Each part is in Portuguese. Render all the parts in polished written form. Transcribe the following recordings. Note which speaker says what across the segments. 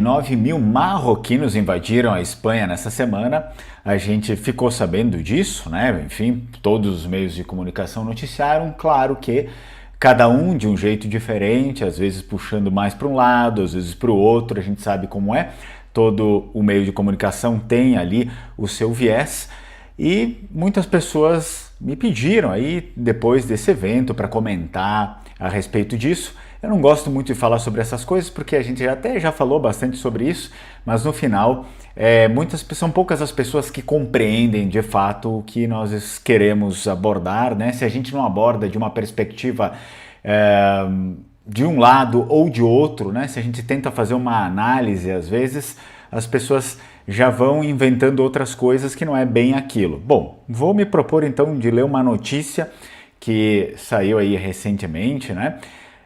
Speaker 1: 9 mil marroquinos invadiram a Espanha nessa semana. A gente ficou sabendo disso, né? Enfim, todos os meios de comunicação noticiaram. Claro que cada um de um jeito diferente, às vezes puxando mais para um lado, às vezes para o outro. A gente sabe como é. Todo o meio de comunicação tem ali o seu viés. E muitas pessoas me pediram aí, depois desse evento, para comentar a respeito disso. Eu não gosto muito de falar sobre essas coisas porque a gente já falou bastante sobre isso, mas no final são poucas as pessoas que compreendem de fato o que nós queremos abordar, né? Se a gente não aborda de uma perspectiva de um lado ou de outro, né? Se a gente tenta fazer uma análise, às vezes as pessoas já vão inventando outras coisas que não é bem aquilo. Bom, vou me propor então de ler uma notícia que saiu aí recentemente, né?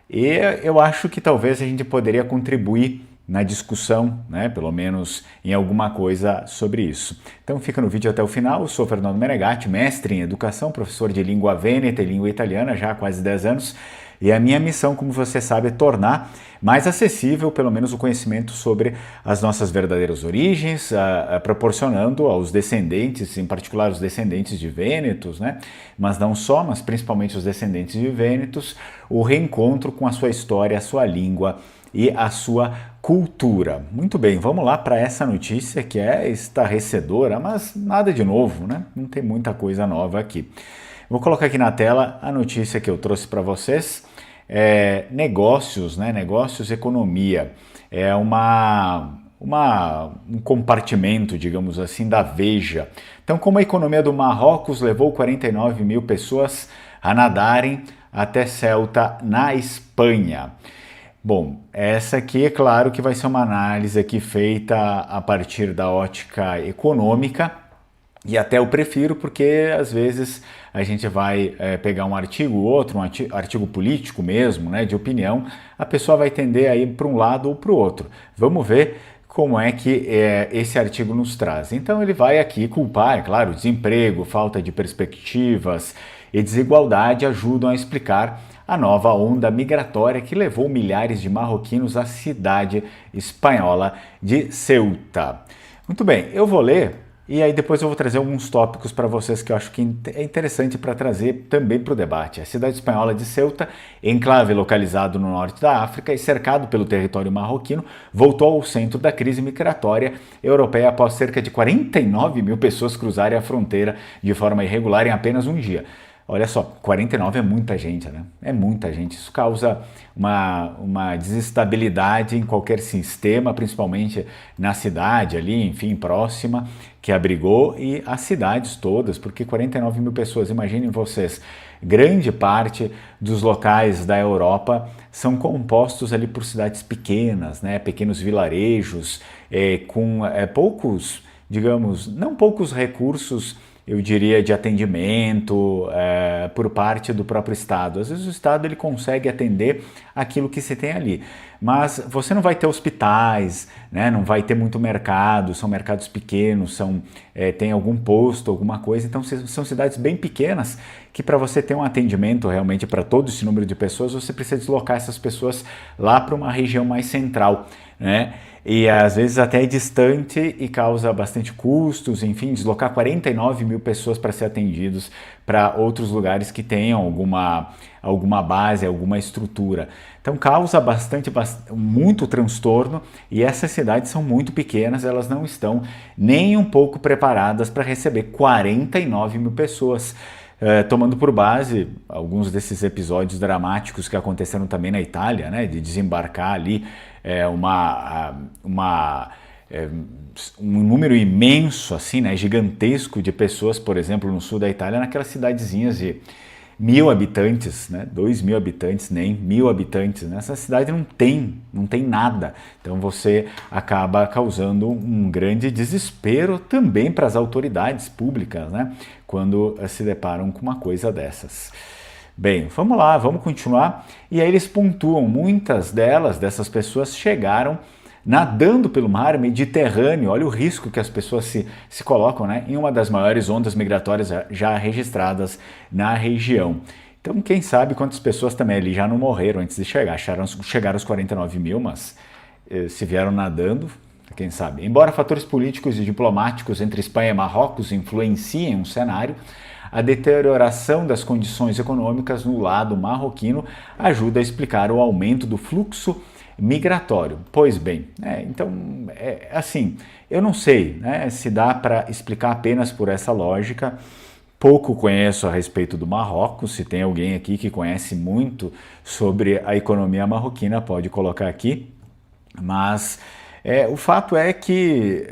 Speaker 1: E eu acho que talvez a gente poderia contribuir na discussão, né, pelo menos em alguma coisa sobre isso. Então fica no vídeo até o final. Eu sou Fernando Menegatti, mestre em educação, professor de língua vêneta e língua italiana já há quase 10 anos. E a minha missão, como você sabe, é tornar mais acessível, pelo menos, o conhecimento sobre as nossas verdadeiras origens, proporcionando aos descendentes, em particular os descendentes de vênetos, né? Mas não só, mas principalmente os descendentes de vênetos, o reencontro com a sua história, a sua língua e a sua cultura. Muito bem, vamos lá para essa notícia que é estarrecedora, mas nada de novo, né? Não tem muita coisa nova aqui. Vou colocar aqui na tela a notícia que eu trouxe para vocês. Negócios, né? Negócios, economia. É um compartimento, digamos assim, da Veja. Então, como a economia do Marrocos levou 49 mil pessoas a nadarem até Ceuta, na Espanha. Bom, essa aqui é claro que vai ser uma análise aqui feita a partir da ótica econômica, e até eu prefiro porque às vezes a gente vai pegar um artigo ou outro, um artigo político mesmo, né, de opinião, a pessoa vai tender a ir para um lado ou para o outro. Vamos ver como é que esse artigo nos traz. Então ele vai aqui culpar, é claro, desemprego, falta de perspectivas e desigualdade ajudam a explicar a nova onda migratória que levou milhares de marroquinos à cidade espanhola de Ceuta. Muito bem, eu vou ler e aí depois eu vou trazer alguns tópicos para vocês que eu acho que é interessante para trazer também para o debate. A cidade espanhola de Ceuta, enclave localizado no norte da África e cercado pelo território marroquino, voltou ao centro da crise migratória europeia após cerca de 49 mil pessoas cruzarem a fronteira de forma irregular em apenas um dia. Olha só, 49 é muita gente, né? É muita gente. Isso causa uma desestabilidade em qualquer sistema, principalmente na cidade ali, enfim, próxima, que abrigou, e as cidades todas, porque 49 mil pessoas, imaginem vocês, grande parte dos locais da Europa são compostos ali por cidades pequenas, né? Pequenos vilarejos, com poucos, digamos, não poucos recursos, eu diria, de atendimento por parte do próprio Estado. Às vezes o Estado ele consegue atender aquilo que se tem ali, mas você não vai ter hospitais, né? Não vai ter muito mercado, são mercados pequenos, tem algum posto, alguma coisa, então são cidades bem pequenas que para você ter um atendimento realmente para todo esse número de pessoas, você precisa deslocar essas pessoas lá para uma região mais central, né? E às vezes até é distante e causa bastante custos, enfim, deslocar 49 mil pessoas para ser atendidos para outros lugares que tenham alguma base, alguma estrutura. Então causa muito transtorno, e essas cidades são muito pequenas, elas não estão nem um pouco preparadas para receber 49 mil pessoas. Tomando por base alguns desses episódios dramáticos que aconteceram também na Itália, né, de desembarcar ali um número imenso, assim, né, gigantesco de pessoas, por exemplo, no sul da Itália, naquelas cidadezinhas de 1.000 habitantes, né, 2.000 habitantes, nem 1.000 habitantes. Nessa cidade não tem nada. Então você acaba causando um grande desespero também para as autoridades públicas, né, quando se deparam com uma coisa dessas. Bem, vamos lá, vamos continuar. E aí eles pontuam, muitas dessas pessoas chegaram nadando pelo mar Mediterrâneo. Olha o risco que as pessoas se colocam, né, em uma das maiores ondas migratórias já registradas na região. Então, quem sabe quantas pessoas também ali já não morreram antes de chegar. Chegaram os 49 mil, mas se vieram nadando, quem sabe. Embora fatores políticos e diplomáticos entre Espanha e Marrocos influenciem um cenário, a deterioração das condições econômicas no lado marroquino ajuda a explicar o aumento do fluxo migratório. Pois bem, então, assim, eu não sei, né, se dá para explicar apenas por essa lógica. Pouco conheço a respeito do Marrocos. Se tem alguém aqui que conhece muito sobre a economia marroquina, pode colocar aqui. Mas o fato é que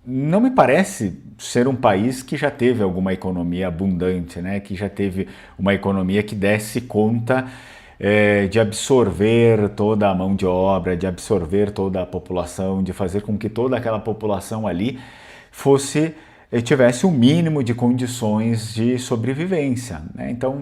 Speaker 1: não me parece ser um país que já teve alguma economia abundante, né? Que já teve uma economia que desse conta de absorver toda a mão de obra, de absorver toda a população, de fazer com que toda aquela população ali tivesse um mínimo de condições de sobrevivência, né? Então,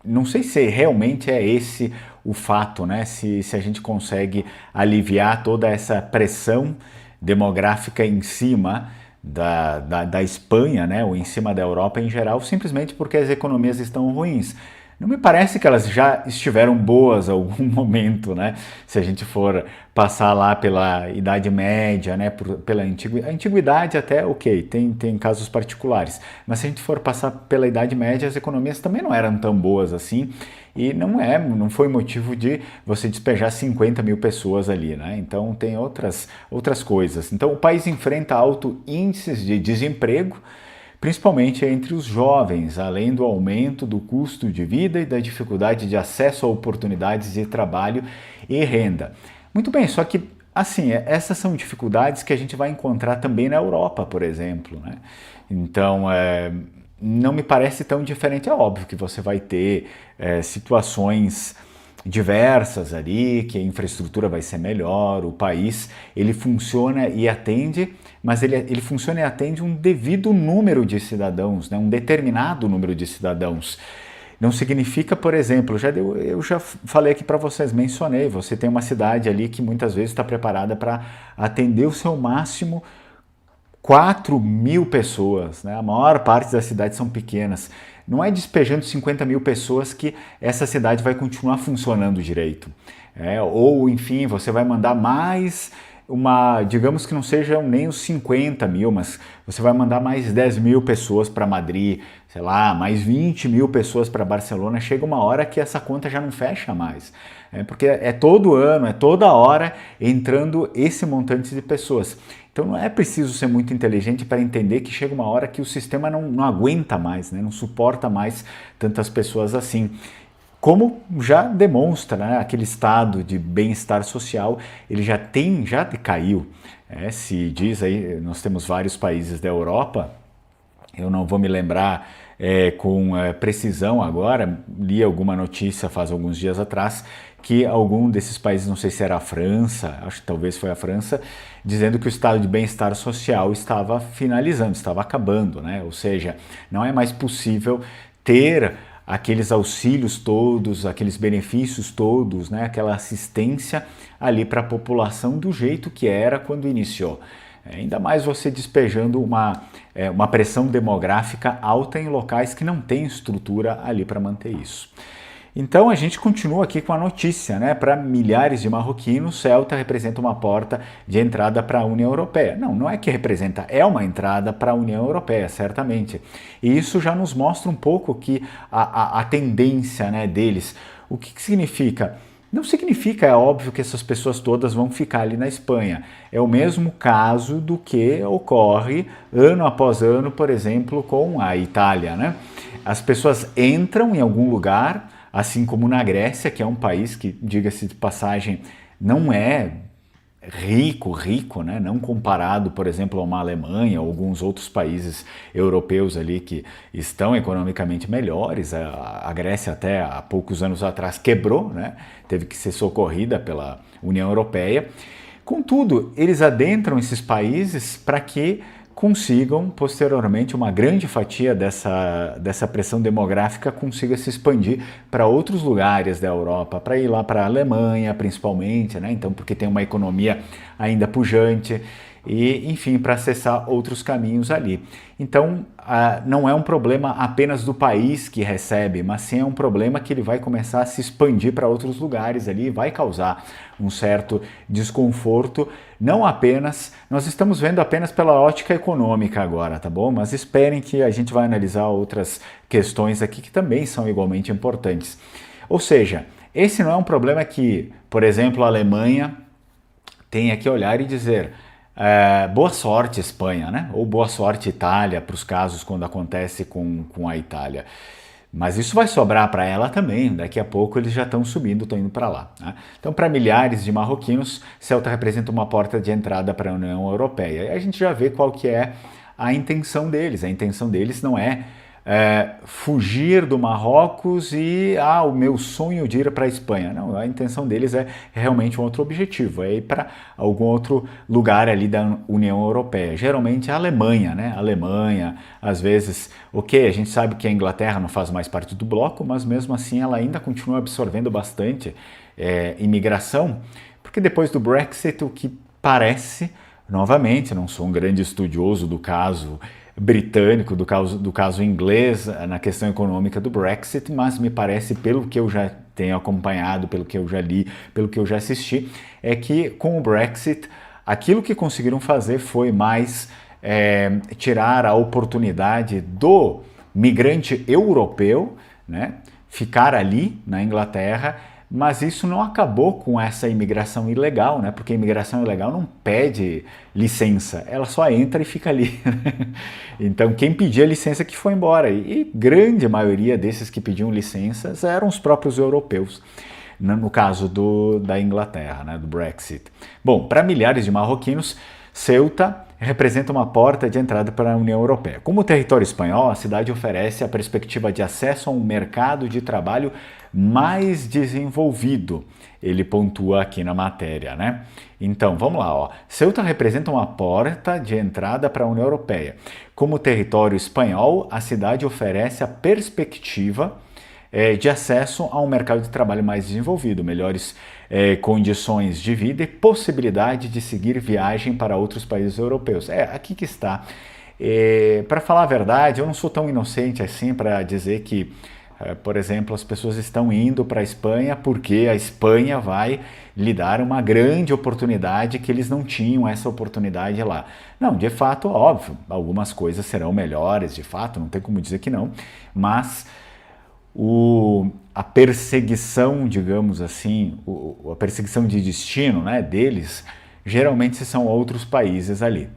Speaker 1: não sei se realmente é esse o fato, né? Se a gente consegue aliviar toda essa pressão demográfica em cima da Espanha, né? Ou em cima da Europa em geral, simplesmente porque as economias estão ruins. Não me parece que elas já estiveram boas em algum momento, né? Se a gente for passar lá pela Idade Média, né? Pela Antiguidade até, ok, tem casos particulares. Mas se a gente for passar pela Idade Média, as economias também não eram tão boas assim. E não foi motivo de você despejar 50 mil pessoas ali, né? Então tem outras coisas. Então o país enfrenta altos índices de desemprego, principalmente entre os jovens, além do aumento do custo de vida e da dificuldade de acesso a oportunidades de trabalho e renda. Muito bem, só que, assim, essas são dificuldades que a gente vai encontrar também na Europa, por exemplo, né? Então, não me parece tão diferente. É óbvio que você vai ter situações diversas ali, que a infraestrutura vai ser melhor, o país ele funciona e atende, mas ele funciona e atende um devido número de cidadãos, né? Um determinado número de cidadãos. Não significa, por exemplo, eu já falei aqui para vocês, mencionei, você tem uma cidade ali que muitas vezes está preparada para atender o seu máximo 4 mil pessoas, né? A maior parte das cidades são pequenas. Não é despejando 50 mil pessoas que essa cidade vai continuar funcionando direito. Ou, enfim, você vai mandar mais digamos que não sejam nem os 50 mil, mas você vai mandar mais 10 mil pessoas para Madrid, sei lá, mais 20 mil pessoas para Barcelona. Chega uma hora que essa conta já não fecha mais. Porque é todo ano, é toda hora entrando esse montante de pessoas. Então não é preciso ser muito inteligente para entender que chega uma hora que o sistema não aguenta mais, né? Não suporta mais tantas pessoas assim. Como já demonstra, né? Aquele estado de bem-estar social, ele já decaiu. Se diz aí, nós temos vários países da Europa, eu não vou me lembrar com precisão agora, li alguma notícia faz alguns dias atrás, que algum desses países, não sei se era a França, acho que talvez foi a França, dizendo que o estado de bem-estar social estava finalizando, estava acabando, né? Ou seja, não é mais possível ter aqueles auxílios todos, aqueles benefícios todos, né? Aquela assistência ali para a população do jeito que era quando iniciou. Ainda mais você despejando uma pressão demográfica alta em locais que não têm estrutura ali para manter isso. Então a gente continua aqui com a notícia, né? Para milhares de marroquinos, Ceuta representa uma porta de entrada para a União Europeia. Não é que representa, é uma entrada para a União Europeia, certamente. E isso já nos mostra um pouco que a tendência, né, deles. O que significa? Não significa, é óbvio, que essas pessoas todas vão ficar ali na Espanha. É o mesmo caso do que ocorre ano após ano, por exemplo, com a Itália, né? As pessoas entram em algum lugar, assim como na Grécia, que é um país que, diga-se de passagem, não é rico, né? Não comparado, por exemplo, a uma Alemanha ou alguns outros países europeus ali que estão economicamente melhores. A Grécia até há poucos anos atrás quebrou, né? Teve que ser socorrida pela União Europeia. Contudo, eles adentram esses países para que consigam, posteriormente, uma grande fatia dessa pressão demográfica consiga se expandir para outros lugares da Europa, para ir lá para a Alemanha, principalmente, né? Então, porque tem uma economia ainda pujante, e enfim, para acessar outros caminhos ali. Então, não é um problema apenas do país que recebe, mas sim é um problema que ele vai começar a se expandir para outros lugares ali, vai causar um certo desconforto, não apenas, nós estamos vendo apenas pela ótica econômica agora, tá bom? Mas esperem que a gente vai analisar outras questões aqui que também são igualmente importantes. Ou seja, esse não é um problema que, por exemplo, a Alemanha tenha que olhar e dizer boa sorte Espanha, né? Ou boa sorte Itália, para os casos quando acontece com a Itália. Mas isso vai sobrar para ela também, daqui a pouco eles já estão subindo, estão indo para lá. Né? Então, para milhares de marroquinos, Ceuta representa uma porta de entrada para a União Europeia. E a gente já vê qual que é a intenção deles. A intenção deles não é fugir do Marrocos e o meu sonho de ir para a Espanha. Não, a intenção deles é realmente um outro objetivo, é ir para algum outro lugar ali da União Europeia. Geralmente a Alemanha, né? A Alemanha, às vezes, ok, a gente sabe que a Inglaterra não faz mais parte do bloco, mas mesmo assim ela ainda continua absorvendo bastante imigração, porque depois do Brexit o que parece, novamente, não sou um grande estudioso do caso britânico, do caso inglês na questão econômica do Brexit, mas me parece, pelo que eu já tenho acompanhado, pelo que eu já li, pelo que eu já assisti, é que com o Brexit, aquilo que conseguiram fazer foi mais tirar a oportunidade do migrante europeu, né, ficar ali na Inglaterra, mas isso não acabou com essa imigração ilegal, né? Porque a imigração ilegal não pede licença, ela só entra e fica ali. Então, quem pedia licença que foi embora. E grande maioria desses que pediam licenças eram os próprios europeus, no caso da Inglaterra, né? Do Brexit. Bom, para milhares de marroquinos, Ceuta representa uma porta de entrada para a União Europeia. Como território espanhol, a cidade oferece a perspectiva de acesso a um mercado de trabalho mais desenvolvido. Ele pontua aqui na matéria, né? Então, vamos lá, ó. Ceuta representa uma porta de entrada para a União Europeia. Como território espanhol, a cidade oferece a perspectiva de acesso a um mercado de trabalho mais desenvolvido, melhores condições de vida e possibilidade de seguir viagem para outros países europeus. Aqui que está. Para falar a verdade, eu não sou tão inocente assim para dizer que, por exemplo, as pessoas estão indo para a Espanha porque a Espanha vai lhe dar uma grande oportunidade que eles não tinham essa oportunidade lá. Não, de fato, óbvio, algumas coisas serão melhores, de fato, não tem como dizer que não, mas a perseguição, digamos assim, a perseguição de destino, né, deles, geralmente são outros países ali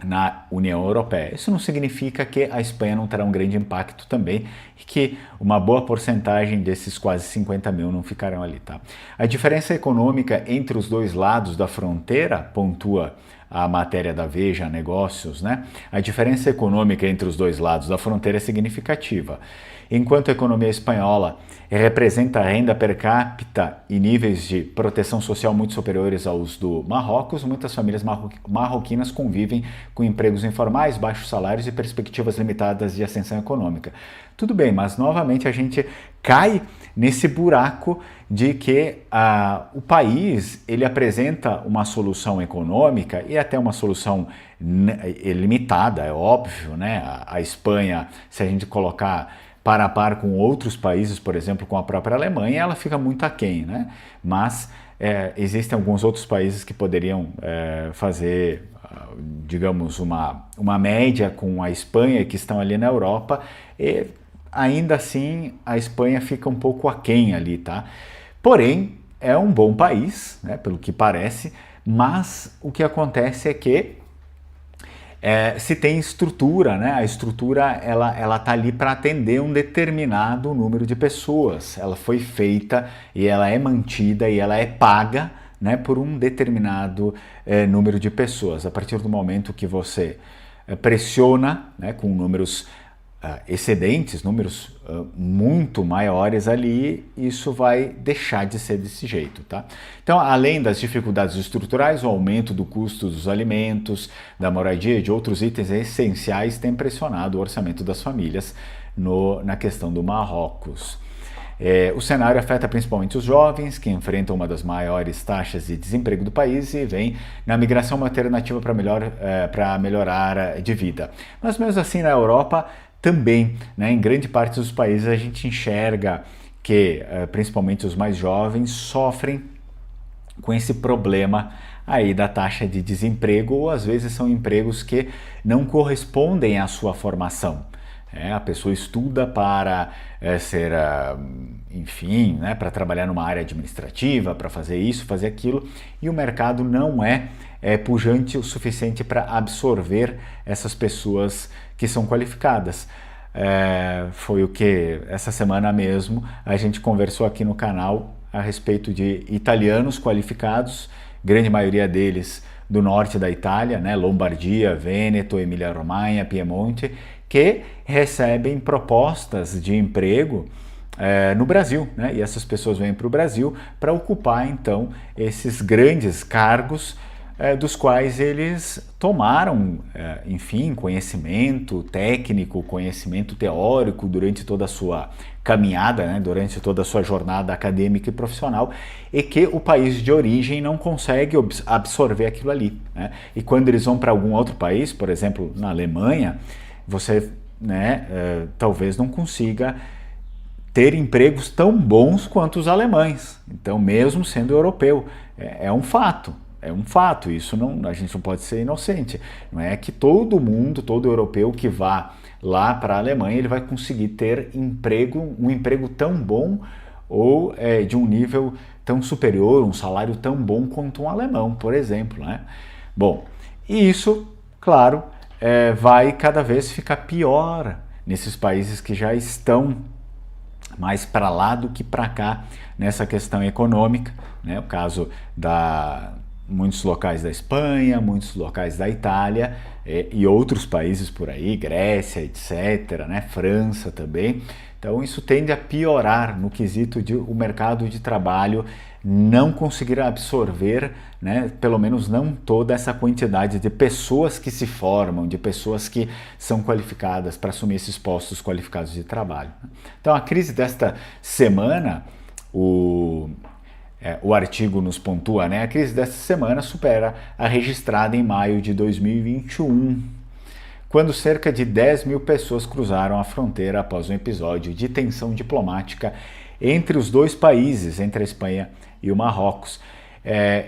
Speaker 1: na União Europeia. Isso não significa que a Espanha não terá um grande impacto também e que uma boa porcentagem desses quase 50 mil não ficarão ali, tá? A diferença econômica entre os dois lados da fronteira, pontua a matéria da Veja Negócios, né? A diferença econômica entre os dois lados da fronteira é significativa. Enquanto a economia espanhola representa a renda per capita e níveis de proteção social muito superiores aos do Marrocos, muitas famílias marroquinas convivem com empregos informais, baixos salários e perspectivas limitadas de ascensão econômica. Tudo bem, mas novamente a gente cai nesse buraco de que o país ele apresenta uma solução econômica e até uma solução limitada, é óbvio, né? A Espanha, se a gente colocar par a par com outros países, por exemplo, com a própria Alemanha, ela fica muito aquém, né? Mas existem alguns outros países que poderiam fazer, digamos, uma média com a Espanha, que estão ali na Europa, e ainda assim a Espanha fica um pouco aquém ali, tá? Porém, é um bom país, né, pelo que parece, mas o que acontece é que se tem estrutura, né? A estrutura ela tá ali para atender um determinado número de pessoas. Ela foi feita e ela é mantida e ela é paga, né, por um determinado número de pessoas. A partir do momento que você pressiona, né, com números excedentes, números muito maiores ali, isso vai deixar de ser desse jeito, tá? Então, além das dificuldades estruturais, o aumento do custo dos alimentos, da moradia e de outros itens essenciais tem pressionado o orçamento das famílias na questão do Marrocos. O cenário afeta principalmente os jovens, que enfrentam uma das maiores taxas de desemprego do país e vem na migração uma alternativa para melhorar de vida. Mas mesmo assim, na Europa também, né, em grande parte dos países, a gente enxerga que principalmente os mais jovens sofrem com esse problema aí da taxa de desemprego, ou às vezes são empregos que não correspondem à sua formação. A pessoa estuda para ser, enfim, né, para trabalhar numa área administrativa, para fazer isso, fazer aquilo, e o mercado não é pujante o suficiente para absorver essas pessoas que são qualificadas. Foi o que essa semana mesmo a gente conversou aqui no canal a respeito de italianos qualificados, grande maioria deles do norte da Itália, né, Lombardia, Vêneto, Emília-Romanha, Piemonte, que recebem propostas de emprego no Brasil, né? E essas pessoas vêm para o Brasil para ocupar então esses grandes cargos dos quais eles tomaram, enfim, conhecimento técnico, conhecimento teórico durante toda a sua caminhada, né, durante toda a sua jornada acadêmica e profissional, e que o país de origem não consegue absorver aquilo ali, né? E quando eles vão para algum outro país, por exemplo, na Alemanha, você, né, talvez não consiga ter empregos tão bons quanto os alemães. Então, mesmo sendo europeu, é um fato. É um fato, isso não, a gente não pode ser inocente. Não é que todo mundo, todo europeu que vá lá para a Alemanha, ele vai conseguir ter um emprego tão bom ou de um nível tão superior, um salário tão bom quanto um alemão, por exemplo, né? Bom, e isso, claro, vai cada vez ficar pior nesses países que já estão mais para lá do que para cá nessa questão econômica, né? O caso da muitos locais da Espanha, muitos locais da Itália e outros países por aí, Grécia, etc., né? França também. Então isso tende a piorar no quesito de o mercado de trabalho não conseguir absorver, né, pelo menos não toda essa quantidade de pessoas que se formam, de pessoas que são qualificadas para assumir esses postos qualificados de trabalho. Então a crise desta semana, o artigo nos pontua, né? A crise desta semana supera a registrada em maio de 2021, quando cerca de 10 mil pessoas cruzaram a fronteira após um episódio de tensão diplomática entre os dois países, entre a Espanha e o Marrocos.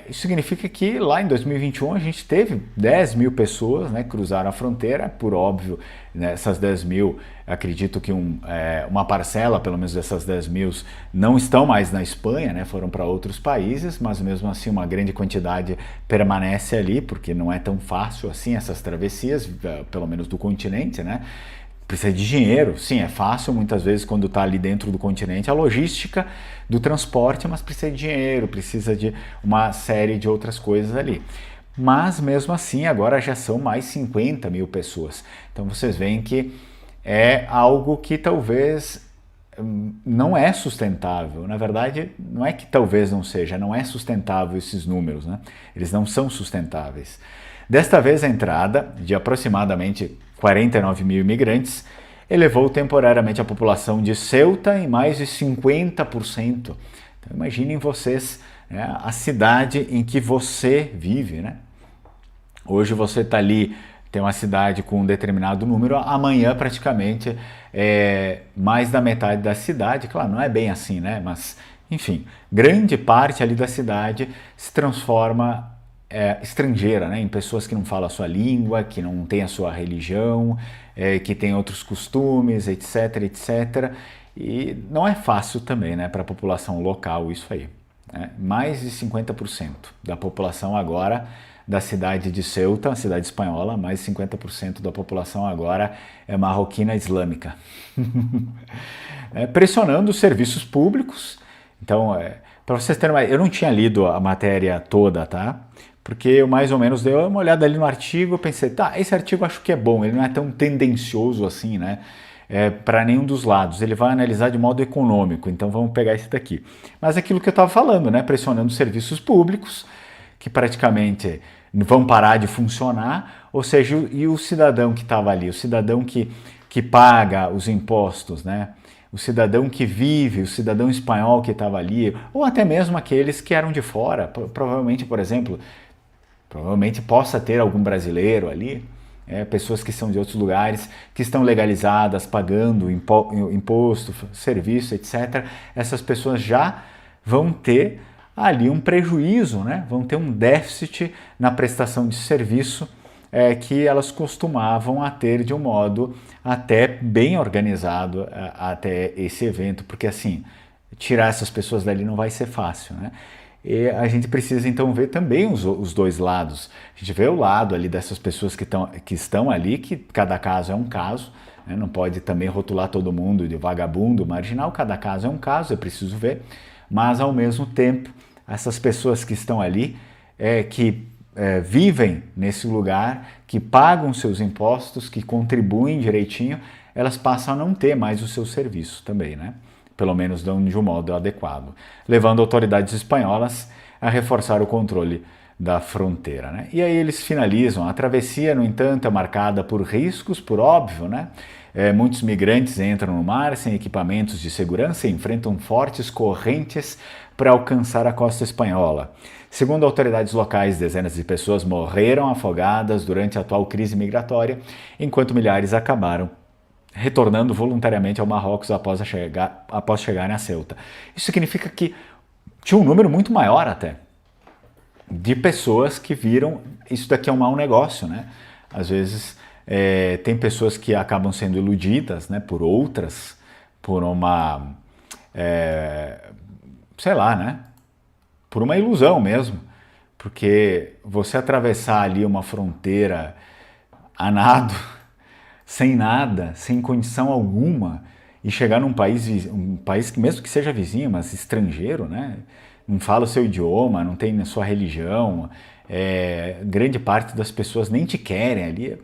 Speaker 1: Isso significa que lá em 2021 a gente teve 10 mil pessoas, né, que cruzaram a fronteira, por óbvio, né, essas 10 mil, acredito que uma parcela, pelo menos dessas 10 mil, não estão mais na Espanha, né, foram para outros países, mas mesmo assim uma grande quantidade permanece ali, porque não é tão fácil assim essas travessias, pelo menos do continente, né? Precisa de dinheiro, sim, é fácil muitas vezes quando está ali dentro do continente a logística do transporte, mas precisa de dinheiro, precisa de uma série de outras coisas ali. Mas mesmo assim agora já são mais 50 mil pessoas. Então vocês veem que é algo que talvez não é sustentável. Na verdade, não é que talvez não seja, não é sustentável esses números, né? Eles não são sustentáveis. Desta vez a entrada de aproximadamente 49 mil imigrantes elevou temporariamente a população de Ceuta em mais de 50%. Então imaginem vocês, né, a cidade em que você vive, né? Hoje você está ali, tem uma cidade com um determinado número, amanhã praticamente mais da metade da cidade, claro, não é bem assim, né? Mas, enfim, grande parte ali da cidade se transforma estrangeira, né? Em pessoas que não falam a sua língua, que não têm a sua religião, que têm outros costumes, etc, etc. E não é fácil também, né, para a população local isso aí, né? Mais de 50% da população agora da cidade de Ceuta, cidade espanhola, mais de 50% da população agora é marroquina islâmica. Pressionando os serviços públicos. Então, para vocês terem uma ideia, eu não tinha lido a matéria toda, tá? Porque eu mais ou menos dei uma olhada ali no artigo e pensei, tá, esse artigo eu acho que é bom, ele não é tão tendencioso assim, né? Para nenhum dos lados, ele vai analisar de modo econômico, então vamos pegar esse daqui. Mas aquilo que eu estava falando, né? Pressionando os serviços públicos, que praticamente vão parar de funcionar, ou seja, e o cidadão que estava ali, o cidadão que paga os impostos, né? o cidadão que vive, o cidadão espanhol que estava ali, ou até mesmo aqueles que eram de fora. Provavelmente, por exemplo, provavelmente possa ter algum brasileiro ali, pessoas que são de outros lugares, que estão legalizadas, pagando imposto, serviço, etc. Essas pessoas já vão ter ali um prejuízo, né? Vão ter um déficit na prestação de serviço que elas costumavam a ter de um modo até bem organizado até esse evento, porque assim, tirar essas pessoas dali não vai ser fácil, né? E a gente precisa então ver também os dois lados. A gente vê o lado ali dessas pessoas que estão ali, que cada caso é um caso, né? Não pode também rotular todo mundo de vagabundo, marginal, cada caso é um caso, é preciso ver. Mas ao mesmo tempo, essas pessoas que estão ali, vivem nesse lugar, que pagam seus impostos, que contribuem direitinho, elas passam a não ter mais o seu serviço também, né? Pelo menos de um modo adequado, levando autoridades espanholas a reforçar o controle da fronteira, né? E aí eles finalizam. A travessia, no entanto, é marcada por riscos, por óbvio, né? Muitos migrantes entram no mar sem equipamentos de segurança e enfrentam fortes correntes para alcançar a costa espanhola. Segundo autoridades locais, dezenas de pessoas morreram afogadas durante a atual crise migratória, enquanto milhares acabaram retornando voluntariamente ao Marrocos após chegarem a Ceuta. Isso significa que tinha um número muito maior até de pessoas que viram isso daqui é um mau negócio, né? Às vezes tem pessoas que acabam sendo iludidas, né, por outras, por uma, sei lá, né? Por uma ilusão mesmo, porque você atravessar ali uma fronteira a nado, sem nada, sem condição alguma, e chegar num país que mesmo que seja vizinho, mas estrangeiro, né? Não fala o seu idioma, não tem a sua religião, grande parte das pessoas nem te querem ali,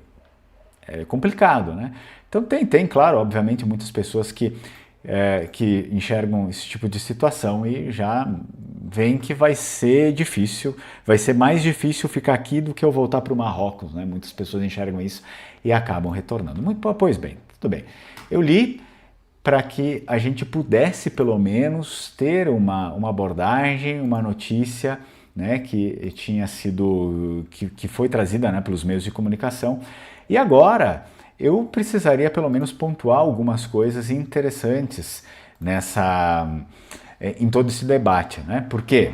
Speaker 1: é complicado, né? Então tem, claro, obviamente, muitas pessoas que enxergam esse tipo de situação e já veem que vai ser difícil, vai ser mais difícil ficar aqui do que eu voltar para o Marrocos, né? Muitas pessoas enxergam isso e acabam retornando. Pois bem, tudo bem. Eu li para que a gente pudesse pelo menos ter uma abordagem, uma notícia, né, que tinha sido, que foi trazida, né, pelos meios de comunicação. E agora eu precisaria pelo menos pontuar algumas coisas interessantes em todo esse debate, né? Porque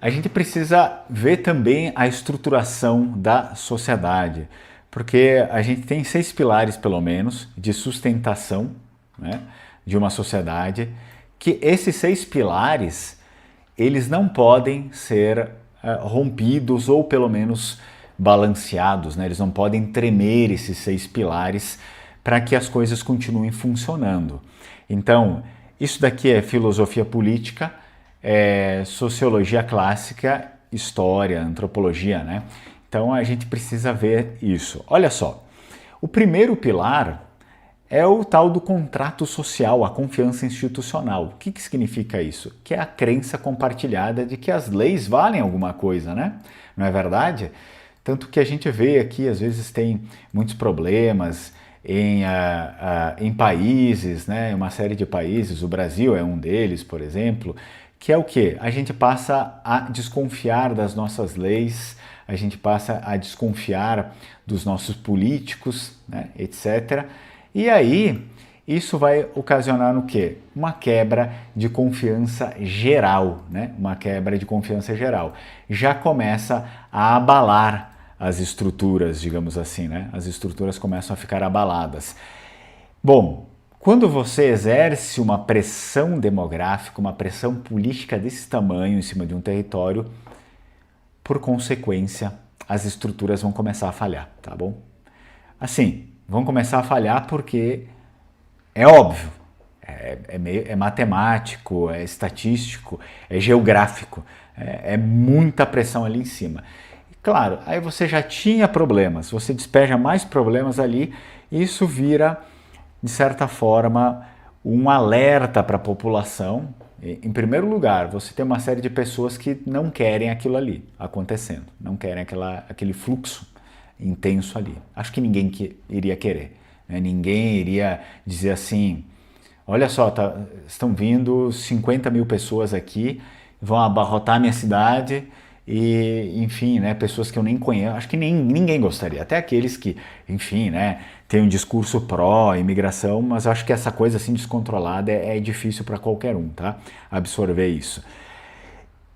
Speaker 1: a gente precisa ver também a estruturação da sociedade, porque a gente tem 6 pilares, pelo menos, de sustentação, né, de uma sociedade, que esses 6 pilares, eles não podem ser rompidos ou pelo menos balanceados, né? Eles não podem tremer esses 6 pilares para que as coisas continuem funcionando. Então, isso daqui é filosofia política, sociologia clássica, história, antropologia, né? Então a gente precisa ver isso. Olha só, o primeiro pilar é o tal do contrato social, a confiança institucional. O que significa isso? Que é a crença compartilhada de que as leis valem alguma coisa, né? Não é verdade? Tanto que a gente vê aqui, às vezes tem muitos problemas em países, né? Uma série de países, o Brasil é um deles, por exemplo, que é o quê? A gente passa a desconfiar das nossas leis, a gente passa a desconfiar dos nossos políticos, né? Etc. E aí, isso vai ocasionar no quê? Uma quebra de confiança geral, né? Uma quebra de confiança geral. Já começa a abalar as estruturas, digamos assim, né? As estruturas começam a ficar abaladas. Bom, quando você exerce uma pressão demográfica, uma pressão política desse tamanho em cima de um território, por consequência, as estruturas vão começar a falhar, tá bom? Assim, vão começar a falhar porque é óbvio, é matemático, é estatístico, é geográfico, é muita pressão ali em cima. Claro, aí você já tinha problemas, você despeja mais problemas ali, e isso vira, de certa forma, um alerta para a população. Em primeiro lugar, você tem uma série de pessoas que não querem aquilo ali acontecendo, não querem aquele fluxo intenso ali. Acho que ninguém iria querer, né? Ninguém iria dizer assim, Olha só, estão vindo 50 mil pessoas aqui, vão abarrotar a minha cidade e, enfim, né, pessoas que eu nem conheço, acho que ninguém gostaria, até aqueles que, enfim, né, têm um discurso pró-imigração, mas acho que essa coisa assim descontrolada é difícil para qualquer um, tá? Absorver isso.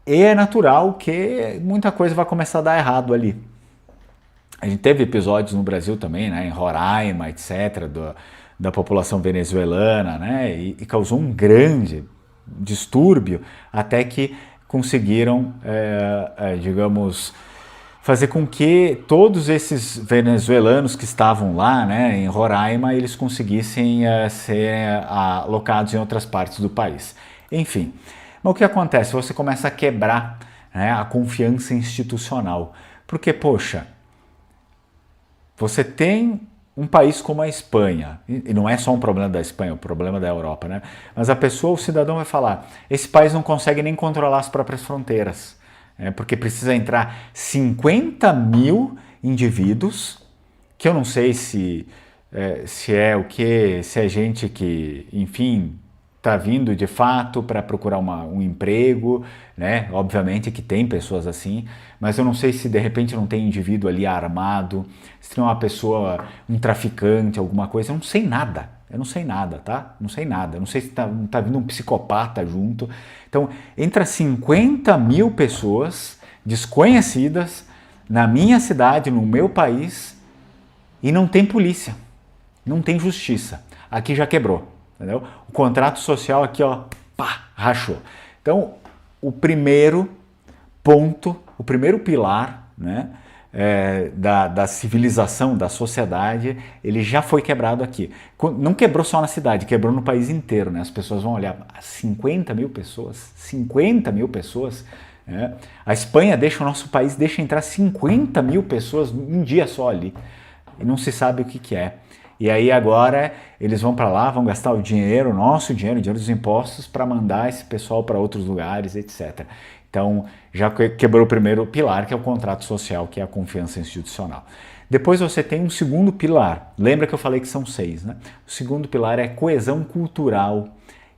Speaker 1: E é natural que muita coisa vai começar a dar errado ali. A gente teve episódios no Brasil também, né, em Roraima, etc., da população venezuelana, né, e causou um grande distúrbio até que conseguiram, digamos, fazer com que todos esses venezuelanos que estavam lá, né, em Roraima, eles conseguissem ser alocados em outras partes do país. Enfim, mas o que acontece? Você começa a quebrar, né, a confiança institucional, porque, poxa, você tem um país como a Espanha, e não é só um problema da Espanha, é um problema da Europa, né? Mas a pessoa, o cidadão vai falar, esse país não consegue nem controlar as próprias fronteiras, porque precisa entrar 50 mil indivíduos, que eu não sei se é o que, se é gente que, enfim, está vindo de fato para procurar um emprego, né? Obviamente que tem pessoas assim, mas eu não sei se de repente não tem indivíduo ali armado, se tem uma pessoa, um traficante, alguma coisa, eu não sei nada. Eu não sei nada, tá? Não sei nada. Eu não sei se tá vindo um psicopata junto. Então, entra 50 mil pessoas desconhecidas na minha cidade, no meu país, e não tem polícia, não tem justiça. Aqui já quebrou. Entendeu? O contrato social aqui, ó, pá, rachou. Então, o primeiro ponto, o primeiro pilar, né, da civilização, da sociedade, ele já foi quebrado aqui. Não quebrou só na cidade, quebrou no país inteiro. Né? As pessoas vão olhar, 50 mil pessoas, 50 mil pessoas. Né? A Espanha deixa, o nosso país deixa entrar 50 mil pessoas um dia só ali. E não se sabe o que é. E aí agora eles vão para lá, vão gastar o dinheiro, nosso dinheiro, o dinheiro dos impostos, para mandar esse pessoal para outros lugares, etc. Então já quebrou o primeiro pilar, que é o contrato social, que é a confiança institucional. Depois você tem um segundo pilar. Lembra que eu falei que são 6, né? O segundo pilar é coesão cultural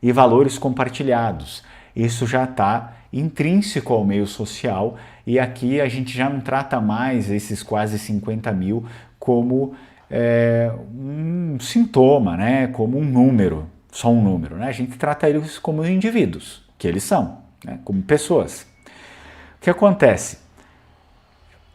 Speaker 1: e valores compartilhados. Isso já está intrínseco ao meio social e aqui a gente já não trata mais esses quase 50 mil como um sintoma, né? Como um número, só um número. Né? A gente trata eles como indivíduos, que eles são, né? Como pessoas. O que acontece?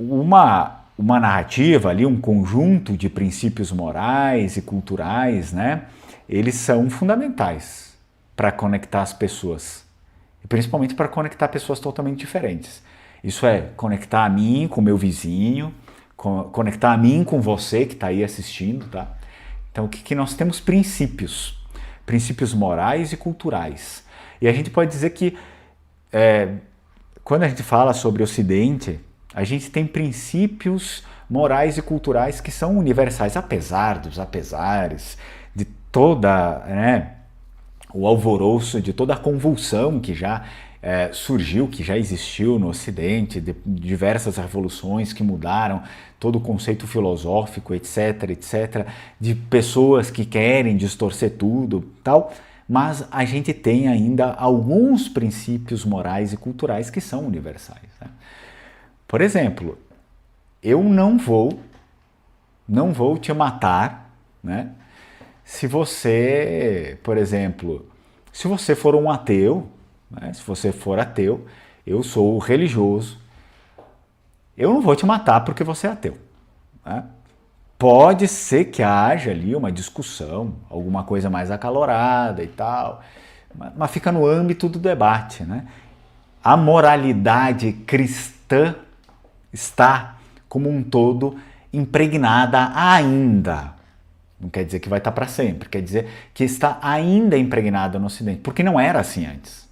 Speaker 1: Uma narrativa ali, um conjunto de princípios morais e culturais, né? Eles são fundamentais para conectar as pessoas, e principalmente para conectar pessoas totalmente diferentes. Isso é conectar a mim com o meu vizinho, conectar a mim com você que está aí assistindo, tá? Então, que nós temos princípios morais e culturais. E a gente pode dizer que quando a gente fala sobre o Ocidente, a gente tem princípios morais e culturais que são universais, apesar dos apesares, de toda, né, o alvoroço, de toda a convulsão que já surgiu, que já existiu no Ocidente, de diversas revoluções que mudaram todo o conceito filosófico, etc, etc, de pessoas que querem distorcer tudo, tal, mas a gente tem ainda alguns princípios morais e culturais que são universais. Né? Por exemplo, eu não vou te matar, né? Se você, por exemplo, se você for um ateu, né? Se você for ateu, eu sou religioso, eu não vou te matar porque você é ateu. Né? Pode ser que haja ali uma discussão, alguma coisa mais acalorada e tal, mas fica no âmbito do debate. Né? A moralidade cristã está, como um todo, impregnada ainda. Não quer dizer que vai estar para sempre, quer dizer que está ainda impregnada no Ocidente, porque não era assim antes.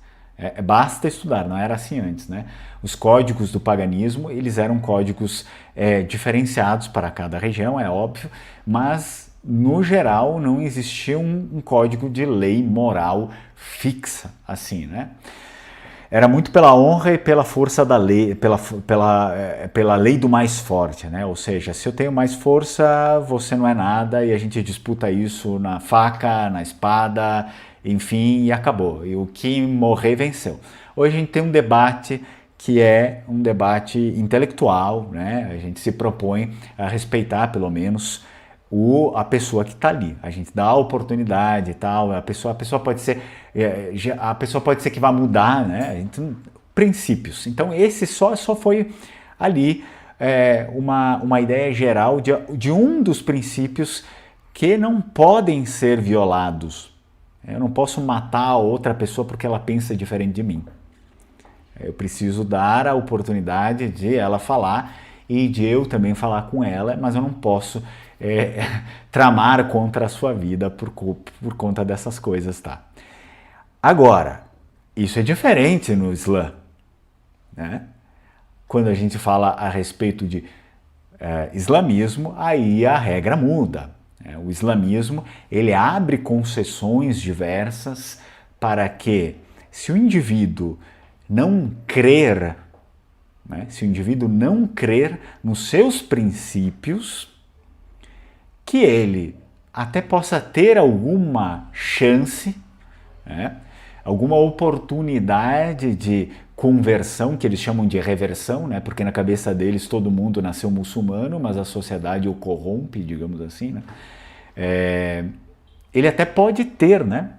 Speaker 1: Basta estudar, não era assim antes, né? Os códigos do paganismo, eles eram códigos diferenciados para cada região, é óbvio, mas no geral não existia um código de lei moral fixa, assim, né? Era muito pela honra e pela força da lei, pela lei do mais forte, né? Ou seja, se eu tenho mais força, você não é nada, e a gente disputa isso na faca, na espada, enfim, e acabou. E o que morrer venceu. Hoje a gente tem um debate que é um debate intelectual, né? A gente se propõe a respeitar, pelo menos, a pessoa que está ali. A gente dá a oportunidade e tal. A pessoa pode ser, a pessoa pode ser que vá mudar, né? Então, princípios. Então esse só foi ali uma ideia geral de um dos princípios que não podem ser violados. Eu não posso matar a outra pessoa porque ela pensa diferente de mim. Eu preciso dar a oportunidade de ela falar e de eu também falar com ela, mas eu não posso tramar contra a sua vida por conta dessas coisas, tá? Agora, isso é diferente no Islã, né? Quando a gente fala a respeito de islamismo, aí a regra muda. O islamismo, ele abre concessões diversas para que, se o indivíduo não crer, né, se o indivíduo não crer nos seus princípios, que ele até possa ter alguma chance, né, alguma oportunidade de conversão, que eles chamam de reversão, né, porque na cabeça deles todo mundo nasceu muçulmano, mas a sociedade o corrompe, digamos assim, né? Ele até pode ter, né,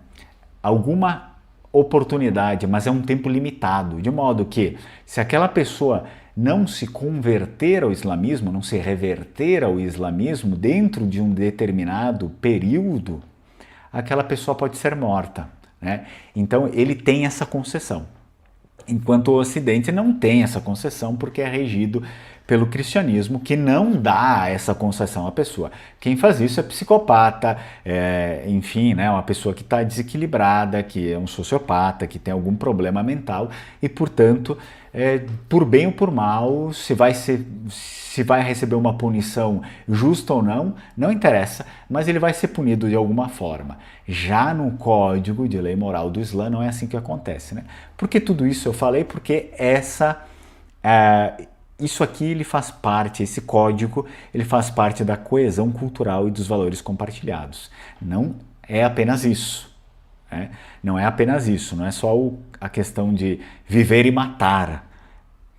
Speaker 1: alguma oportunidade, mas é um tempo limitado, de modo que, se aquela pessoa não se converter ao islamismo, não se reverter ao islamismo dentro de um determinado período, aquela pessoa pode ser morta, né? Então ele tem essa concessão. Enquanto o Ocidente não tem essa concessão porque é regido pelo cristianismo, que não dá essa concessão à pessoa. Quem faz isso é psicopata, enfim, né, uma pessoa que está desequilibrada, que é um sociopata, que tem algum problema mental e, portanto, por bem ou por mal, se vai receber uma punição justa ou não, não interessa, mas ele vai ser punido de alguma forma. Já no Código de Lei Moral do Islã não é assim que acontece, né? Por que tudo isso eu falei? Porque isso aqui ele faz parte, esse código, ele faz parte da coesão cultural e dos valores compartilhados. Não é apenas isso. Né? Não é apenas isso, não é só a questão de viver e matar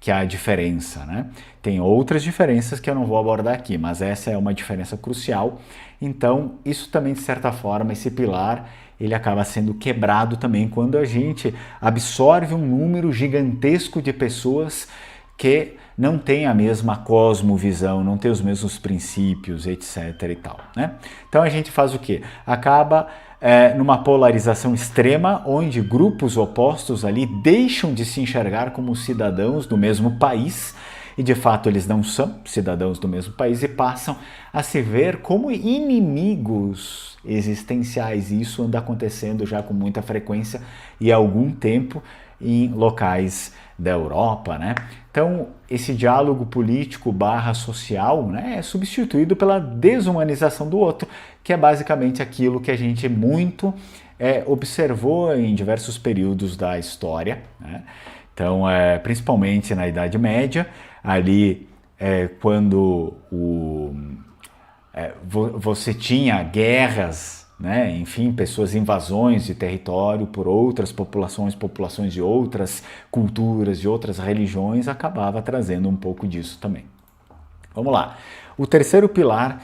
Speaker 1: que há a diferença, né? Tem outras diferenças que eu não vou abordar aqui, mas essa é uma diferença crucial. Então, isso também, de certa forma, esse pilar, ele acaba sendo quebrado também quando a gente absorve um número gigantesco de pessoas que não tem a mesma cosmovisão, não tem os mesmos princípios, etc. e tal, né? Então a gente faz o quê? Acaba numa polarização extrema, onde grupos opostos ali deixam de se enxergar como cidadãos do mesmo país, e de fato eles não são cidadãos do mesmo país e passam a se ver como inimigos existenciais. E isso anda acontecendo já com muita frequência e há algum tempo em locais da Europa, né? Então, esse diálogo político / social, né, é substituído pela desumanização do outro, que é basicamente aquilo que a gente muito observou em diversos períodos da história, né? Então, principalmente na Idade Média, ali quando você tinha guerras, né? Enfim, invasões de território por outras populações de outras culturas, de outras religiões, acabava trazendo um pouco disso também. Vamos lá. O terceiro pilar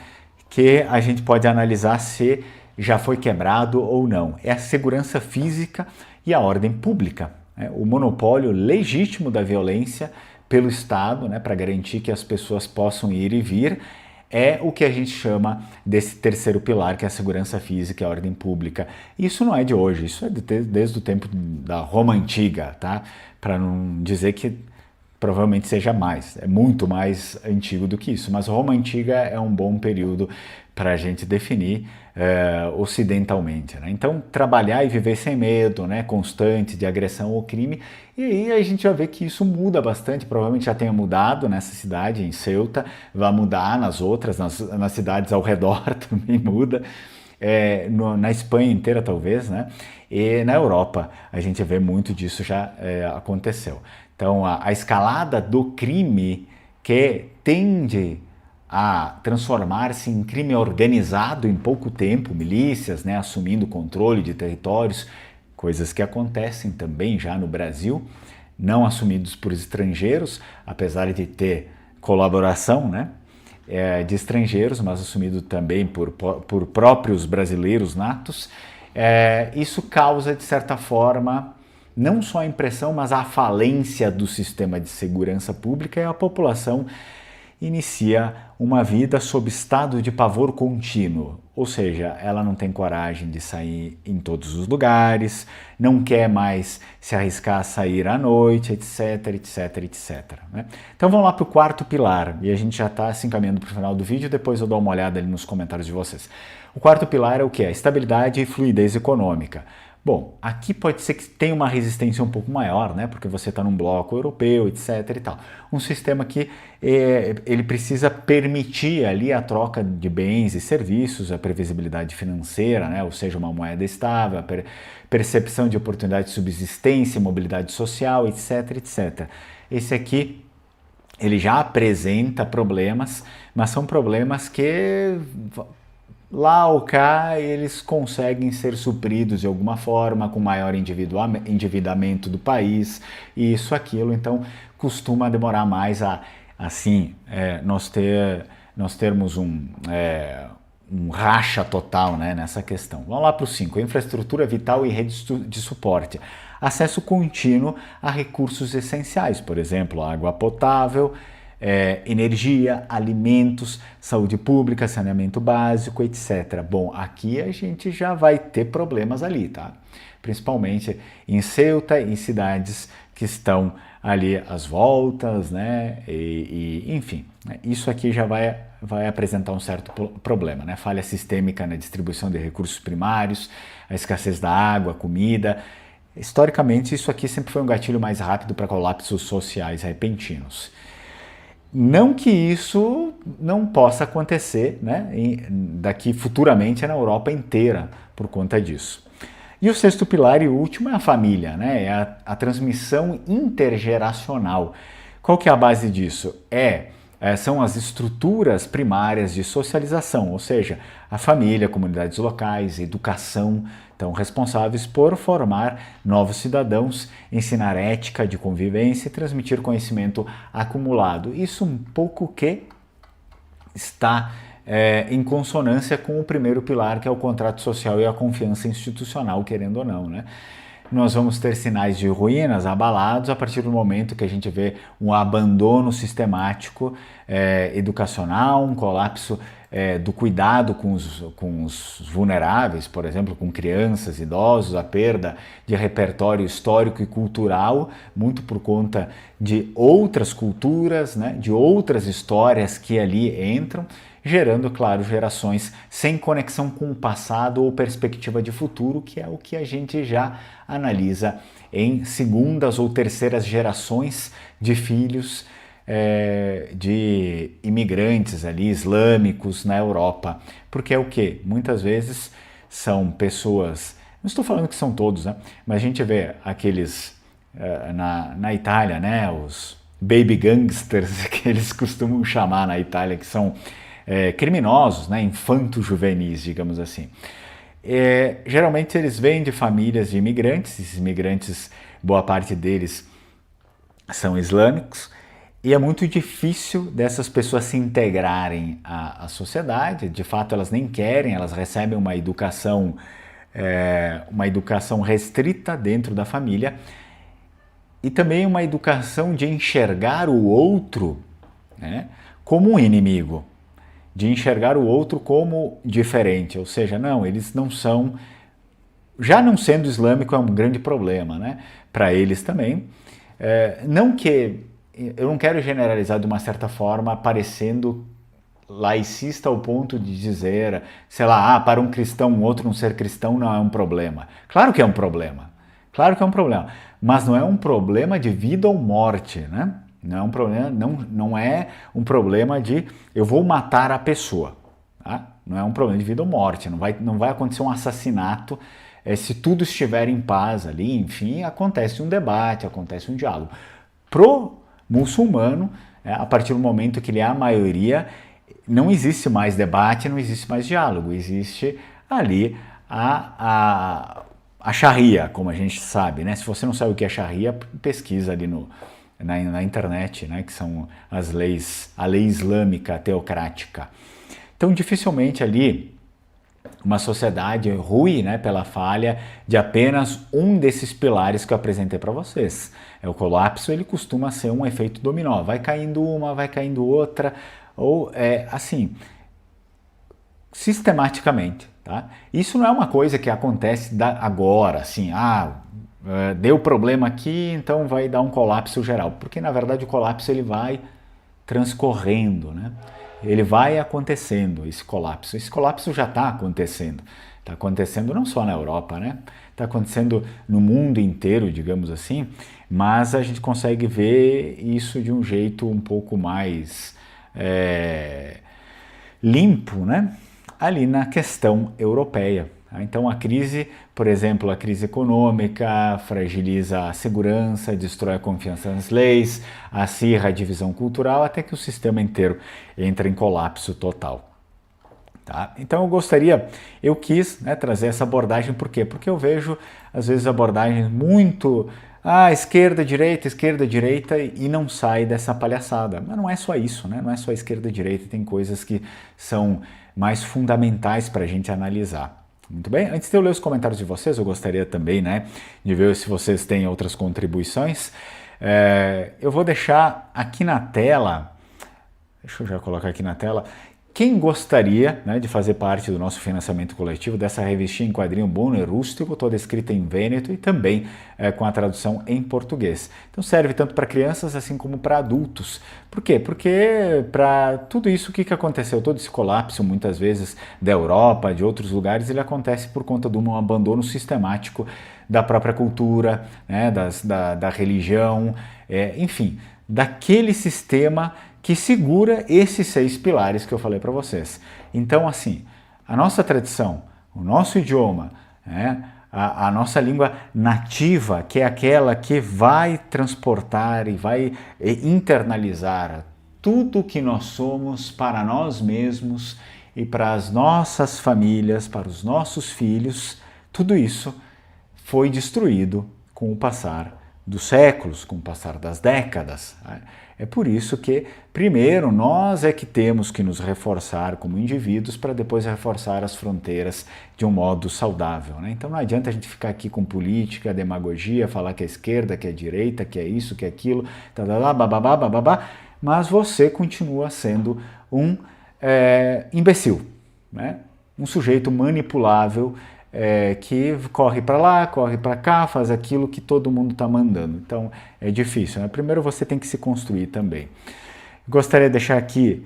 Speaker 1: que a gente pode analisar se já foi quebrado ou não é a segurança física e a ordem pública. Né? O monopólio legítimo da violência pelo Estado, né, para garantir que as pessoas possam ir e vir, é o que a gente chama desse terceiro pilar, que é a segurança física e a ordem pública. Isso não é de hoje, isso é desde o tempo da Roma Antiga, tá? Para não dizer que provavelmente seja mais, é muito mais antigo do que isso, mas Roma Antiga é um bom período para a gente definir ocidentalmente, né? Então, trabalhar e viver sem medo, né, constante de agressão ou crime, e aí a gente já vê que isso muda bastante, provavelmente já tenha mudado nessa cidade, em Ceuta, vai mudar nas outras, nas cidades ao redor também muda, na Espanha inteira talvez, né? E na Europa a gente vê muito disso já aconteceu. Então, a escalada do crime que tende a transformar-se em crime organizado em pouco tempo, milícias, né, assumindo o controle de territórios, coisas que acontecem também já no Brasil, não assumidos por estrangeiros, apesar de ter colaboração, né, de estrangeiros, mas assumido também por próprios brasileiros natos. Isso causa, de certa forma, não só a impressão, mas a falência do sistema de segurança pública, e a população inicia uma vida sob estado de pavor contínuo, ou seja, ela não tem coragem de sair em todos os lugares, não quer mais se arriscar a sair à noite, etc, etc, etc. Né? Então vamos lá para o quarto pilar, e a gente já está se encaminhando para o final do vídeo, depois eu dou uma olhada ali nos comentários de vocês. O quarto pilar é o que? A estabilidade e fluidez econômica. Bom, aqui pode ser que tenha uma resistência um pouco maior, né? Porque você está num bloco europeu, etc e tal. Um sistema que ele precisa permitir ali a troca de bens e serviços, a previsibilidade financeira, né? Ou seja, uma moeda estável, a percepção de oportunidade de subsistência, mobilidade social, etc, etc. Esse aqui, ele já apresenta problemas, mas são problemas que lá ou cá eles conseguem ser supridos de alguma forma, com maior endividamento do país, e isso, aquilo, então costuma demorar mais nós termos um racha total, né, nessa questão. Vamos lá para o 5, infraestrutura vital e redes de suporte. Acesso contínuo a recursos essenciais, por exemplo, água potável, energia, alimentos, saúde pública, saneamento básico, etc. Bom, aqui a gente já vai ter problemas ali, tá? Principalmente em Ceuta, em cidades que estão ali às voltas, né? Enfim, isso aqui já vai apresentar um certo problema, né? Falha sistêmica na distribuição de recursos primários, a escassez da água, comida. Historicamente, isso aqui sempre foi um gatilho mais rápido para colapsos sociais repentinos. Não que isso não possa acontecer, né, daqui futuramente na Europa inteira por conta disso. E o sexto pilar e o último é a família, né, é a transmissão intergeracional. Qual que é a base disso? São as estruturas primárias de socialização, ou seja, a família, comunidades locais, educação, estão responsáveis por formar novos cidadãos, ensinar ética de convivência e transmitir conhecimento acumulado. Isso um pouco que está em consonância com o primeiro pilar, que é o contrato social e a confiança institucional, querendo ou não, né? Nós vamos ter sinais de ruínas, abalados, a partir do momento que a gente vê um abandono sistemático educacional, um colapso do cuidado com os vulneráveis, por exemplo, com crianças, idosos, a perda de repertório histórico e cultural, muito por conta de outras culturas, né, de outras histórias que ali entram, gerando, claro, gerações sem conexão com o passado ou perspectiva de futuro, que é o que a gente já analisa em segundas ou terceiras gerações de filhos de imigrantes ali, islâmicos na Europa. Porque é o quê? Muitas vezes são pessoas, não estou falando que são todos, né? Mas a gente vê aqueles, na Itália, né? Os baby gangsters, que eles costumam chamar na Itália, que são criminosos, né? Infanto-juvenis, digamos assim. Geralmente eles vêm de famílias de imigrantes, esses imigrantes, boa parte deles são islâmicos, e é muito difícil dessas pessoas se integrarem à sociedade. De fato, elas nem querem, elas recebem uma educação restrita dentro da família, e também uma educação de enxergar o outro, né, como um inimigo, de enxergar o outro como diferente, ou seja, não, eles não são, já não sendo islâmico é um grande problema, né, para eles também. Não que eu não quero generalizar de uma certa forma, parecendo laicista ao ponto de dizer, sei lá, para um cristão, um outro não ser cristão não é um problema. Claro que é um problema, claro que é um problema, mas não é um problema de vida ou morte, né? Não é um problema, não é um problema de eu vou matar a pessoa, tá? Não é um problema de vida ou morte, não vai acontecer um assassinato se tudo estiver em paz ali, enfim, acontece um debate, acontece um diálogo. Pro muçulmano, a partir do momento que ele é a maioria, não existe mais debate, não existe mais diálogo, existe ali a Sharia, como a gente sabe, né? Se você não sabe o que é Sharia, pesquisa ali na internet, né? Que são as leis, a lei islâmica teocrática. Então, dificilmente ali uma sociedade rui, né, pela falha de apenas um desses pilares que eu apresentei para vocês. O colapso, ele costuma ser um efeito dominó, vai caindo uma, vai caindo outra, ou assim, sistematicamente, tá? Isso não é uma coisa que acontece agora, assim, deu problema aqui, então vai dar um colapso geral, porque na verdade o colapso ele vai transcorrendo, né? Ele vai acontecendo, esse colapso. Esse colapso já está acontecendo. Está acontecendo não só na Europa, né? Está acontecendo no mundo inteiro, digamos assim, mas a gente consegue ver isso de um jeito um pouco mais limpo, né? Ali na questão europeia. Então a crise, por exemplo, a crise econômica fragiliza a segurança, destrói a confiança nas leis, acirra a divisão cultural, até que o sistema inteiro entra em colapso total. Tá? Então eu quis, né, trazer essa abordagem, por quê? Porque eu vejo às vezes abordagens muito esquerda, direita e não sai dessa palhaçada. Mas não é só isso, né? Não é só esquerda, direita, tem coisas que são mais fundamentais para a gente analisar. Muito bem? Antes de eu ler os comentários de vocês, eu gostaria também, né, de ver se vocês têm outras contribuições. Eu vou deixar aqui na tela, deixa eu já colocar aqui na tela, quem gostaria, né, de fazer parte do nosso financiamento coletivo dessa revistinha em quadrinho bom e rústico, toda escrita em Vêneto e também com a tradução em português. Então serve tanto para crianças assim como para adultos. Por quê? Porque para tudo isso, o que aconteceu? Todo esse colapso, muitas vezes, da Europa, de outros lugares, ele acontece por conta de um abandono sistemático da própria cultura, né, da religião, enfim, daquele sistema que segura esses 6 pilares que eu falei para vocês. Então, assim, a nossa tradição, o nosso idioma, né, a nossa língua nativa, que é aquela que vai transportar e vai internalizar tudo que nós somos para nós mesmos e para as nossas famílias, para os nossos filhos, tudo isso foi destruído com o passar dos séculos, com o passar das décadas. É por isso que, primeiro, nós é que temos que nos reforçar como indivíduos para depois reforçar as fronteiras de um modo saudável, né? Então não adianta a gente ficar aqui com política, demagogia, falar que é esquerda, que é direita, que é isso, que é aquilo, bababá, bababá, mas você continua sendo um imbecil, né? Um sujeito manipulável, que corre para lá, corre para cá, faz aquilo que todo mundo está mandando. Então é difícil, né? Primeiro você tem que se construir também. Gostaria de deixar aqui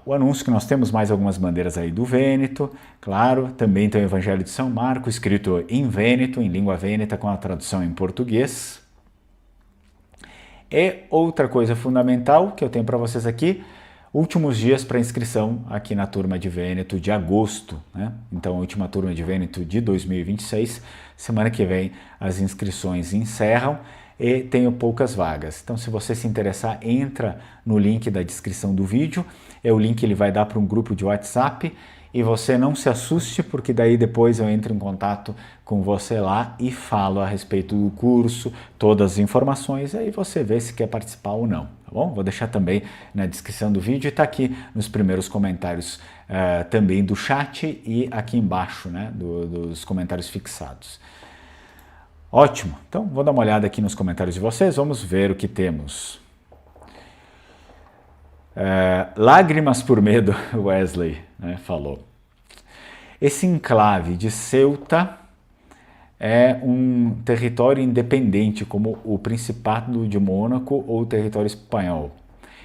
Speaker 1: o anúncio que nós temos mais algumas bandeiras aí do Vêneto, claro, também tem o Evangelho de São Marcos, escrito em Vêneto, em língua vêneta, com a tradução em português. E outra coisa fundamental que eu tenho para vocês aqui, últimos dias para inscrição aqui na turma de Vêneto de agosto, né? Então, a última turma de Vêneto de 2026, semana que vem as inscrições encerram e tenho poucas vagas. Então, se você se interessar, entra no link da descrição do vídeo, o link ele vai dar para um grupo de WhatsApp e você não se assuste, porque daí depois eu entro em contato com você lá e falo a respeito do curso, todas as informações, aí você vê se quer participar ou não, tá bom? Vou deixar também na descrição do vídeo e está aqui nos primeiros comentários também do chat e aqui embaixo, né, dos comentários fixados. Ótimo, então vou dar uma olhada aqui nos comentários de vocês, vamos ver o que temos. Lágrimas por medo, Wesley, né, falou. Esse enclave de Ceuta é um território independente, como o Principado de Mônaco ou o território espanhol.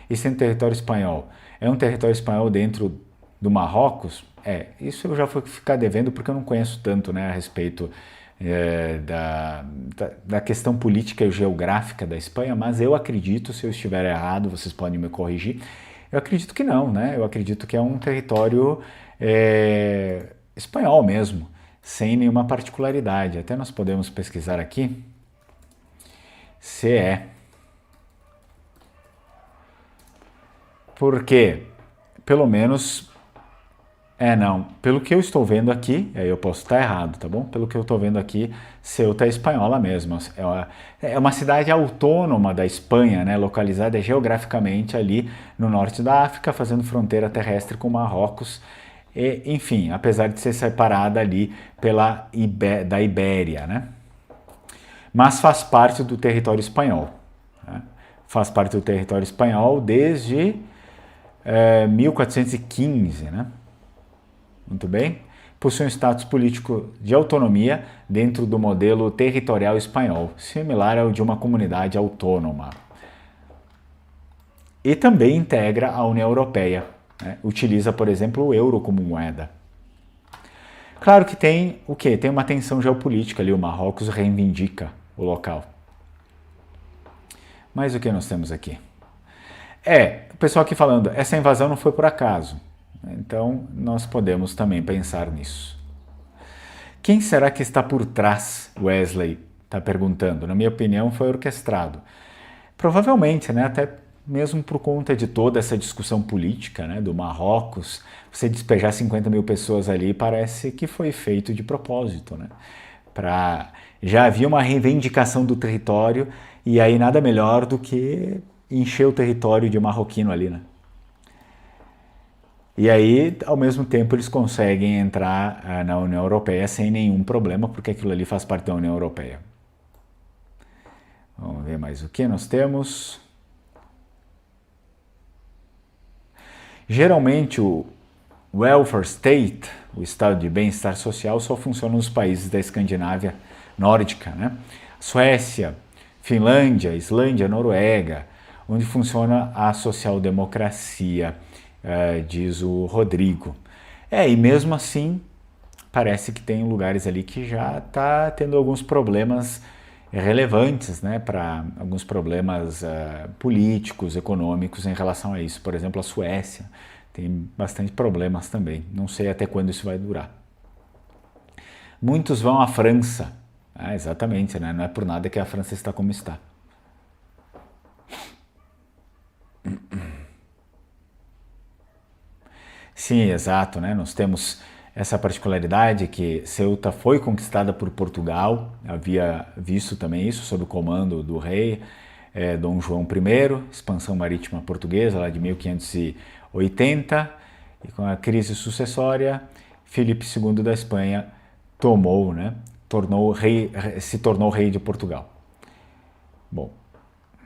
Speaker 1: Esse é um território espanhol. É um território espanhol dentro do Marrocos? Isso eu já vou ficar devendo porque eu não conheço tanto, né, a respeito da questão política e geográfica da Espanha, mas eu acredito, se eu estiver errado, vocês podem me corrigir, eu acredito que não, né? Eu acredito que é um território espanhol mesmo, sem nenhuma particularidade. Até nós podemos pesquisar aqui se é. Por quê? pelo menos... não, pelo que eu estou vendo aqui, aí eu posso estar errado, tá bom? Pelo que eu estou vendo aqui, Ceuta é espanhola mesmo. É uma cidade autônoma da Espanha, né? Localizada geograficamente ali no norte da África, fazendo fronteira terrestre com Marrocos. E, enfim, apesar de ser separada ali da Ibéria, né? Mas faz parte do território espanhol. Né? Faz parte do território espanhol desde 1415, né? Muito bem? Possui um status político de autonomia dentro do modelo territorial espanhol, similar ao de uma comunidade autônoma. E também integra a União Europeia. Né? Utiliza, por exemplo, o euro como moeda. Claro que tem o quê? Tem uma tensão geopolítica ali, o Marrocos reivindica o local. Mas o que nós temos aqui? O pessoal aqui falando, essa invasão não foi por acaso. Então, nós podemos também pensar nisso. Quem será que está por trás? Wesley está perguntando. Na minha opinião, foi orquestrado. Provavelmente, né? Até mesmo por conta de toda essa discussão política, né? Do Marrocos, você despejar 50 mil pessoas ali parece que foi feito de propósito, né? Já havia uma reivindicação do território e aí nada melhor do que encher o território de marroquino ali, né? E aí, ao mesmo tempo, eles conseguem entrar na União Europeia sem nenhum problema, porque aquilo ali faz parte da União Europeia. Vamos ver mais o que nós temos. Geralmente, o welfare state, o estado de bem-estar social, só funciona nos países da Escandinávia nórdica, né? Suécia, Finlândia, Islândia, Noruega, onde funciona a social-democracia. Diz o Rodrigo. E mesmo assim, parece que tem lugares ali que já está tendo alguns problemas relevantes, né, para alguns problemas políticos, econômicos em relação a isso. Por exemplo, a Suécia tem bastante problemas também. Não sei até quando isso vai durar. Muitos vão à França. Exatamente, né? Não é por nada que a França está como está. Sim, exato, né? Nós temos essa particularidade que Ceuta foi conquistada por Portugal, havia visto também isso sob o comando do rei Dom João I, expansão marítima portuguesa lá de 1580, e com a crise sucessória, Filipe II da Espanha tomou, né? Se tornou rei de Portugal. Bom,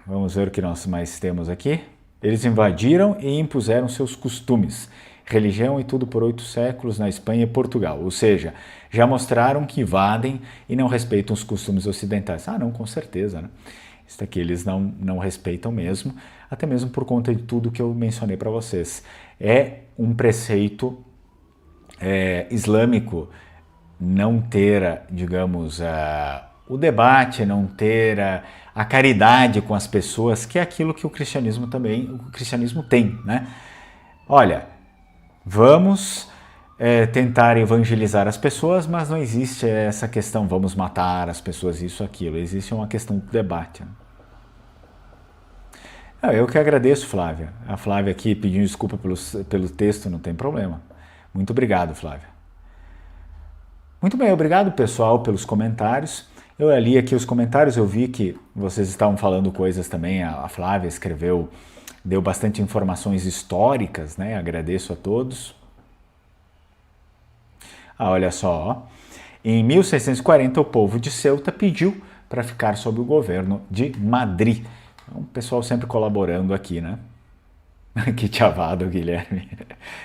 Speaker 1: vamos ver o que nós mais temos aqui. Eles invadiram e impuseram seus costumes, religião e tudo por 8 séculos na Espanha e Portugal. Ou seja, já mostraram que invadem e não respeitam os costumes ocidentais. Não, com certeza, né? Isso aqui eles não respeitam mesmo, até mesmo por conta de tudo que eu mencionei para vocês. É um preceito islâmico não ter, digamos, o debate, não ter a caridade com as pessoas, que é aquilo que o cristianismo tem, né? Olha, vamos tentar evangelizar as pessoas, mas não existe essa questão, vamos matar as pessoas, isso, aquilo. Existe uma questão de debate. Né? Eu que agradeço, Flávia. A Flávia aqui pedindo desculpa pelo texto, não tem problema. Muito obrigado, Flávia. Muito bem, obrigado, pessoal, pelos comentários. Eu li aqui os comentários, eu vi que vocês estavam falando coisas também, a Flávia escreveu, deu bastante informações históricas, né? Agradeço a todos. Olha só, ó. Em 1640 o povo de Ceuta pediu para ficar sob o governo de Madrid. Então, o pessoal sempre colaborando aqui, né? Que chavado, Guilherme.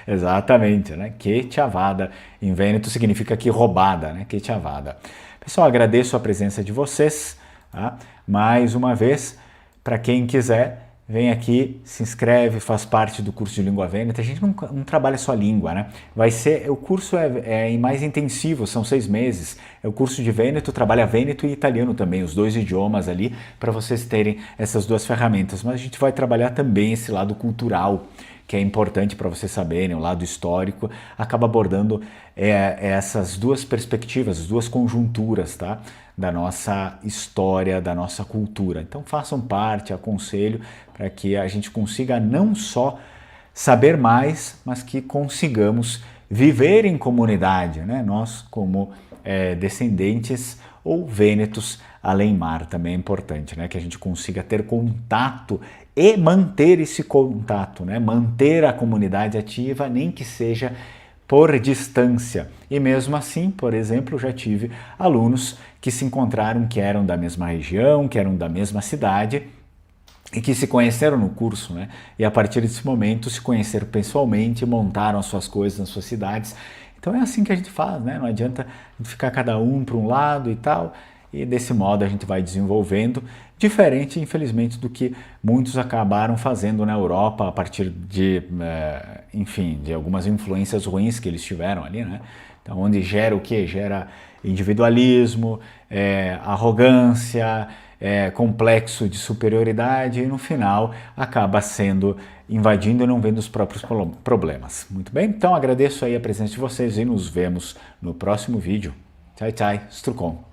Speaker 1: Exatamente, né? Que chavada. Em Vêneto significa que roubada, né? Que chavada. Pessoal, agradeço a presença de vocês. Tá? Mais uma vez, para quem quiser, vem aqui, se inscreve, faz parte do curso de língua vêneta. A gente não trabalha só língua, né? O curso é mais intensivo, são 6 meses. É o curso de vêneto, trabalha vêneto e italiano também, os 2 idiomas ali, para vocês terem essas 2 ferramentas. Mas a gente vai trabalhar também esse lado cultural, que é importante para vocês saberem, o lado histórico, acaba abordando essas 2 perspectivas, as 2 conjunturas, tá? Da nossa história, da nossa cultura. Então façam parte, aconselho, para que a gente consiga não só saber mais, mas que consigamos viver em comunidade, né? Nós como descendentes ou vênetos além mar também é importante, né? Que a gente consiga ter contato e manter esse contato, né? Manter a comunidade ativa, nem que seja por distância. E mesmo assim, por exemplo, já tive alunos que se encontraram que eram da mesma região, que eram da mesma cidade, e que se conheceram no curso, né? E a partir desse momento se conheceram pessoalmente, montaram as suas coisas nas suas cidades. Então é assim que a gente faz, né? Não adianta a gente ficar cada um para um lado e tal. E desse modo a gente vai desenvolvendo, diferente, infelizmente, do que muitos acabaram fazendo na Europa a partir de, enfim, de algumas influências ruins que eles tiveram ali, né? Então, onde gera o quê? Gera individualismo, arrogância, complexo de superioridade e no final acaba sendo invadindo e não vendo os próprios problemas. Muito bem? Então agradeço aí a presença de vocês e nos vemos no próximo vídeo. Tchau, tchau, Strucon.